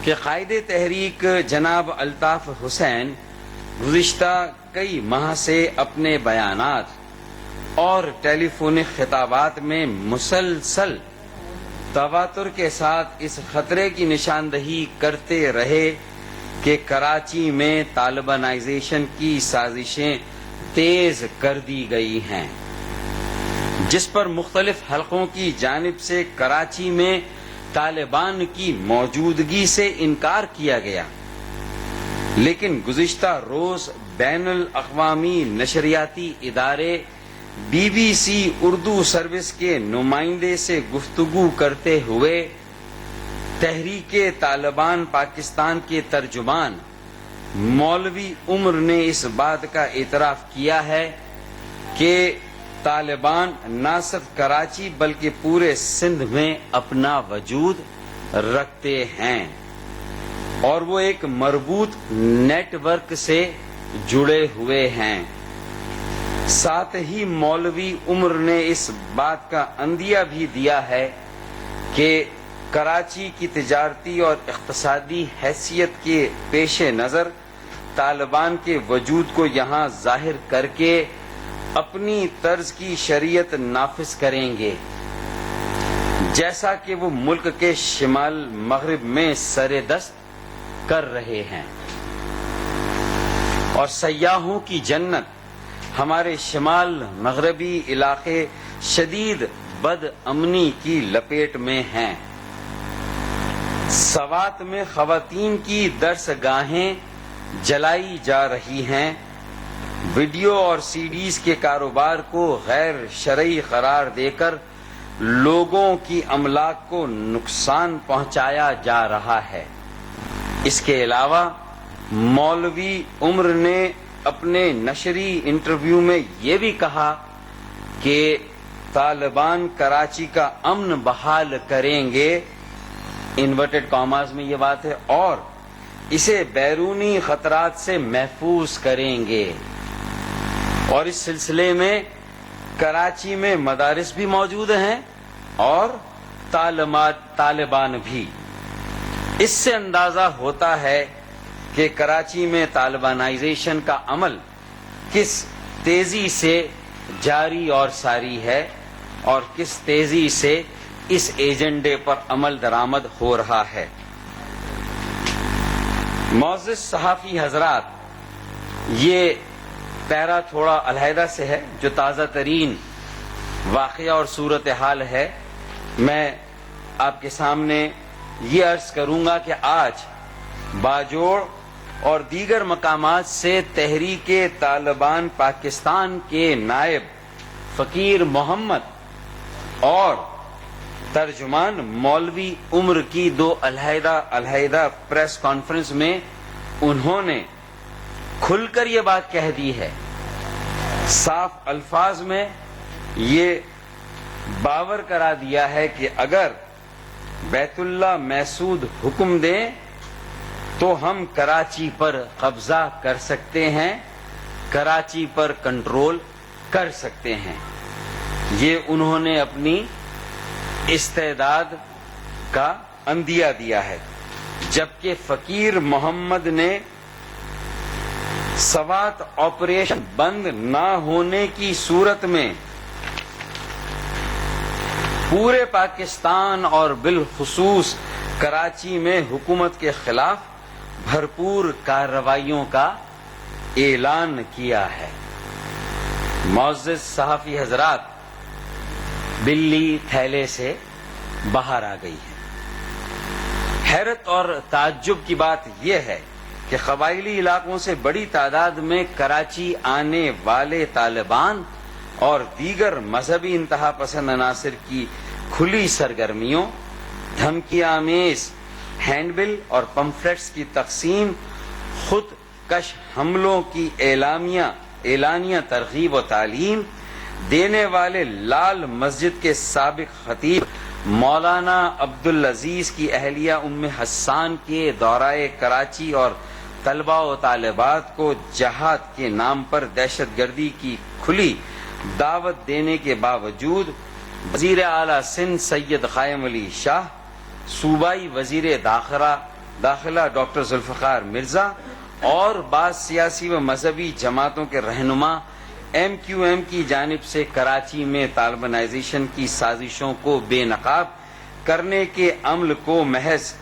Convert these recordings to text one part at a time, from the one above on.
کہ قائد تحریک جناب الطاف حسین گزشتہ کئی ماہ سے اپنے بیانات اور ٹیلی فونک خطابات میں مسلسل تواتر کے ساتھ اس خطرے کی نشاندہی کرتے رہے کہ کراچی میں طالبانائزیشن کی سازشیں تیز کر دی گئی ہیں، جس پر مختلف حلقوں کی جانب سے کراچی میں طالبان کی موجودگی سے انکار کیا گیا، لیکن گزشتہ روز بین الاقوامی نشریاتی ادارے B B C Urdu service کے نمائندے سے گفتگو کرتے ہوئے تحریک طالبان پاکستان کے ترجمان مولوی عمر نے اس بات کا اعتراف کیا ہے کہ طالبان نہ صرف کراچی بلکہ پورے سندھ میں اپنا وجود رکھتے ہیں اور وہ ایک مربوط نیٹ ورک سے جڑے ہوئے ہیں۔ ساتھ ہی مولوی عمر نے اس بات کا عندیہ بھی دیا ہے کہ کراچی کی تجارتی اور اقتصادی حیثیت کے پیش نظر طالبان کے وجود کو یہاں ظاہر کر کے اپنی طرز کی شریعت نافذ کریں گے، جیسا کہ وہ ملک کے شمال مغرب میں سر دست کر رہے ہیں، اور سیاحوں کی جنت ہمارے شمال مغربی علاقے شدید بد امنی کی لپیٹ میں ہیں۔ سوات میں خواتین کی درس گاہیں جلائی جا رہی ہیں، ویڈیو اور سی ڈیز کے کاروبار کو غیر شرعی قرار دے کر لوگوں کی املاک کو نقصان پہنچایا جا رہا ہے۔ اس کے علاوہ مولوی عمر نے اپنے نشری انٹرویو میں یہ بھی کہا کہ طالبان کراچی کا امن بحال کریں گے، انورٹڈ کاماز میں یہ بات ہے، اور اسے بیرونی خطرات سے محفوظ کریں گے، اور اس سلسلے میں کراچی میں مدارس بھی موجود ہیں اور طالبان بھی۔ اس سے اندازہ ہوتا ہے کہ کراچی میں طالبانائزیشن کا عمل کس تیزی سے جاری اور ساری ہے اور کس تیزی سے اس ایجنڈے پر عمل درآمد ہو رہا ہے۔ معزز صحافی حضرات، یہ پیرا تھوڑا علیحدہ سے ہے جو تازہ ترین واقعہ اور صورتحال ہے۔ میں آپ کے سامنے یہ عرض کروں گا کہ آج باجوڑ اور دیگر مقامات سے تحریک طالبان پاکستان کے نائب فقیر محمد اور ترجمان مولوی عمر کی دو علیحدہ پریس کانفرنس میں انہوں نے کھل کر یہ بات کہہ دی ہے، صاف الفاظ میں یہ باور کرا دیا ہے کہ اگر بیت اللہ محسود حکم دیں تو ہم کراچی پر قبضہ کر سکتے ہیں، کراچی پر کنٹرول کر سکتے ہیں۔ یہ انہوں نے اپنی استعداد کا عندیہ دیا ہے، جبکہ فقیر محمد نے سوات آپریشن بند نہ ہونے کی صورت میں پورے پاکستان اور بالخصوص کراچی میں حکومت کے خلاف بھرپور کارروائیوں کا اعلان کیا ہے۔ معزز صحافی حضرات، بلی تھیلے سے باہر آ گئی ہے۔ حیرت اور تعجب کی بات یہ ہے کہ قبائلی علاقوں سے بڑی تعداد میں کراچی آنے والے طالبان اور دیگر مذہبی انتہا پسند عناصر کی کھلی سرگرمیوں، دھمکی آمیز ہینڈ بل اور پمفلیٹس کی تقسیم، خود کش حملوں کی اعلانیہ ترغیب و تعلیم دینے والے لال مسجد کے سابق خطیب مولانا عبدالعزیز کی اہلیہ ام حسان کے دورۂ کراچی اور طلباء و طالبات کو جہاد کے نام پر دہشت گردی کی کھلی دعوت دینے کے باوجود وزیر اعلیٰ سندھ سید قائم علی شاہ، صوبائی وزیر داخلہ داخلہ ڈاکٹر ذوالفقار مرزا اور بعض سیاسی و مذہبی جماعتوں کے رہنما ایم کیو ایم کی جانب سے کراچی میں طالبانائزیشن کی سازشوں کو بے نقاب کرنے کے عمل کو محض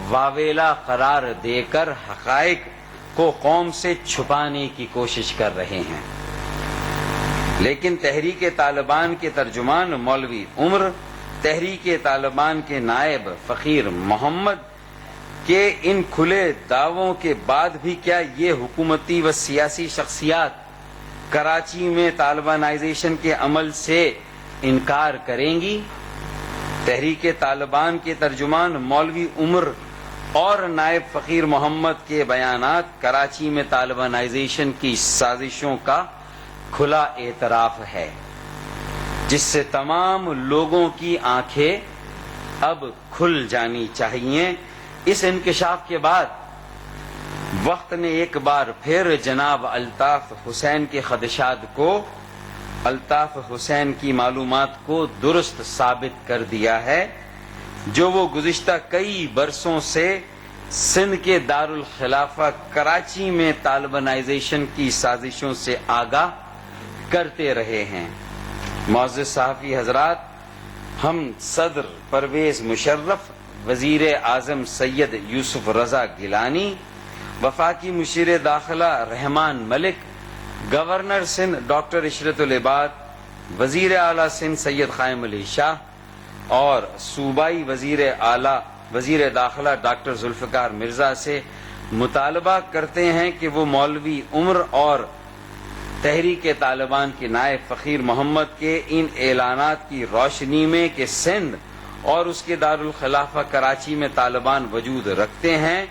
واویلا قرار دے کر حقائق کو قوم سے چھپانے کی کوشش کر رہے ہیں. لیکن تحریک طالبان کے ترجمان مولوی عمر، تحریک طالبان کے نائب فقیر محمد کے ان کھلے دعووں کے بعد بھی کیا یہ حکومتی و سیاسی شخصیات کراچی میں طالبانائزیشن کے عمل سے انکار کریں گی؟ تحریک طالبان کے ترجمان مولوی عمر اور نائب فقیر محمد کے بیانات کراچی میں طالبانائزیشن کی سازشوں کا کھلا اعتراف ہے، جس سے تمام لوگوں کی آنکھیں اب کھل جانی چاہیے. اس انکشاف کے بعد وقت نے ایک بار پھر جناب الطاف حسین کے خدشات کو، الطاف حسین کی معلومات کو درست ثابت کر دیا ہے، جو وہ گزشتہ کئی برسوں سے سندھ کے دارالخلافہ کراچی میں طالبانائزیشن کی سازشوں سے آگاہ کرتے رہے ہیں. معزز صحافی حضرات، ہم صدر پرویز مشرف، وزیر اعظم سید یوسف رضا گیلانی، وفاقی مشیر داخلہ رحمان ملک، گورنر سندھ ڈاکٹر عشرت العباد، وزیر اعلیٰ سندھ سید قائم علی شاہ اور صوبائی وزیر داخلہ ڈاکٹر ذوالفقار مرزا سے مطالبہ کرتے ہیں کہ وہ مولوی عمر اور تحریک طالبان کے نائب فقیر محمد کے ان اعلانات کی روشنی میں کہ سندھ اور اس کے دارالخلافہ کراچی میں طالبان وجود رکھتے ہیں،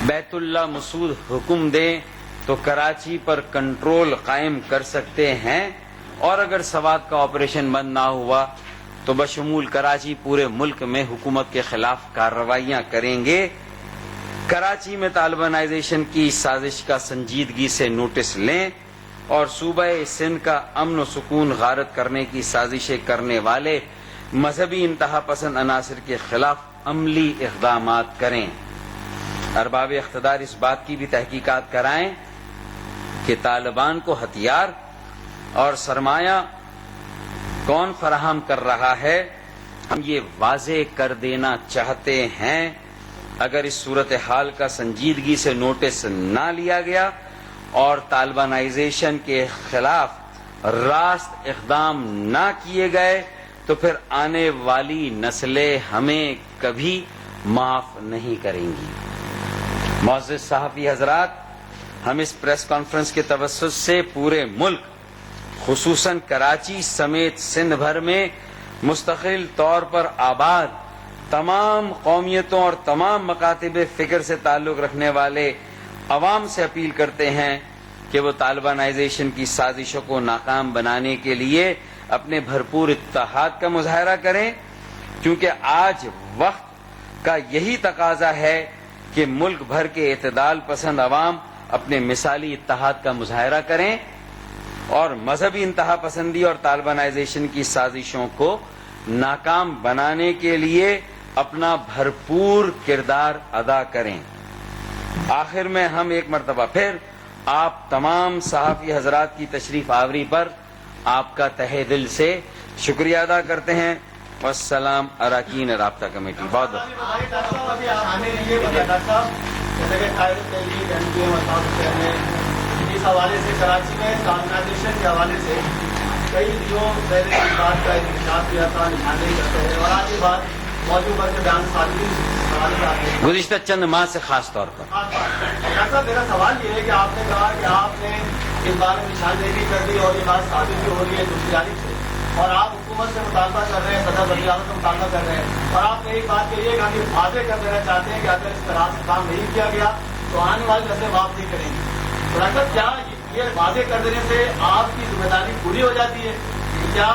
بیت اللہ مسعود حکم دیں تو کراچی پر کنٹرول قائم کر سکتے ہیں، اور اگر سوات کا آپریشن بند نہ ہوا تو بشمول کراچی پورے ملک میں حکومت کے خلاف کارروائیاں کریں گے. کراچی میں طالبانائزیشن کی سازش کا سنجیدگی سے نوٹس لیں اور صوبہ سندھ کا امن و سکون غارت کرنے کی سازشیں کرنے والے مذہبی انتہا پسند عناصر کے خلاف عملی اقدامات کریں. ارباب اقتدار اس بات کی بھی تحقیقات کرائیں کہ طالبان کو ہتھیار اور سرمایہ کون فراہم کر رہا ہے. ہم یہ واضح کر دینا چاہتے ہیں، اگر اس صورتحال کا سنجیدگی سے نوٹس نہ لیا گیا اور طالبانائزیشن کے خلاف راست اقدام نہ کیے گئے تو پھر آنے والی نسلیں ہمیں کبھی معاف نہیں کریں گی. معزز صحافی حضرات، ہم اس پریس کانفرنس کے توسط سے پورے ملک خصوصاً کراچی سمیت سندھ بھر میں مستقل طور پر آباد تمام قومیتوں اور تمام مکاتب فکر سے تعلق رکھنے والے عوام سے اپیل کرتے ہیں کہ وہ طالبانائزیشن کی سازشوں کو ناکام بنانے کے لیے اپنے بھرپور اتحاد کا مظاہرہ کریں، کیونکہ آج وقت کا یہی تقاضا ہے کہ ملک بھر کے اعتدال پسند عوام اپنے مثالی اتحاد کا مظاہرہ کریں اور مذہبی انتہا پسندی اور طالبانائزیشن کی سازشوں کو ناکام بنانے کے لیے اپنا بھرپور کردار ادا کریں. آخر میں ہم ایک مرتبہ پھر آپ تمام صحافی حضرات کی تشریف آوری پر آپ کا تہہ دل سے شکریہ ادا کرتے ہیں. والسلام اراکین رابطہ کمیٹی. بہت اس حوالے سے کراچی میں طالبانائزیشن کے حوالے سے کئی دنوں پہلے اس بات کا انکشاف کیا تھا، نشاندہی کرتے ہیں، اور آج یہ بات موضوع پر کے بیان سازی گزشتہ چند ماہ سے خاص طور پر. ڈاکٹر، میرا سوال یہ ہے کہ آپ نے کہا کہ آپ نے اس بارے میں نشاندہی بھی کر دی اور یہ بات ثابت بھی ہو رہی ہے دوسری جانب سے، اور آپ حکومت سے مطالبہ کر رہے ہیں، صدر وزیر اعظم سے مطالبہ کر رہے ہیں، اور آپ نے ایک بات کہی ہے کہ ہم یہ واضح کر دینا چاہتے ہیں کہ اگر اس طرح سے کام نہیں کیا گیا تو آنے والی نسلیں معاف نہیں کریں گی. ڈاکٹر، کیا یہ واضح کر دینے سے آپ کی ذمہ داری پوری ہو جاتی ہے؟ کیا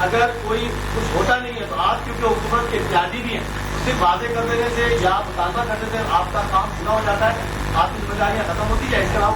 اگر کوئی کچھ ہوتا نہیں ہے تو آپ کیونکہ حکومت کے احتیاطی بھی ہیں، صرف واضح کر دینے سے یا مطالبہ کرنے سے آپ کا کام پورا ہو جاتا ہے، آپ کی ذمہ داریاں ختم ہوتی ہے؟ اس کے علاوہ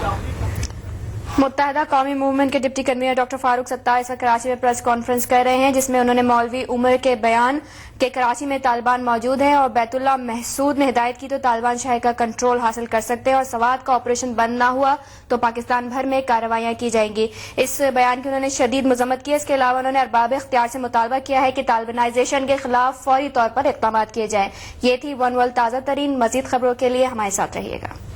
متحدہ قومی موومنٹ کے deputy convener doctor Farooq Sattar اس وقت کراچی میں پریس کانفرنس کر رہے ہیں، جس میں انہوں نے مولوی عمر کے بیان کہ کراچی میں طالبان موجود ہیں اور بیت اللہ محسود نے ہدایت کی تو طالبان شہر کا کنٹرول حاصل کر سکتے ہیں اور سوات کا آپریشن بند نہ ہوا تو پاکستان بھر میں کارروائیاں کی جائیں گی۔ اس بیان کی انہوں نے شدید مذمت کی۔ اس کے علاوہ انہوں نے ارباب اختیار سے مطالبہ کیا ہے کہ طالبانائزیشن کے خلاف فوری طور پر اقدامات کیے جائیں۔ یہ تھی ون ورلڈ تازہ ترین، مزید خبروں کے لیے ہمارے ساتھ رہیے گا۔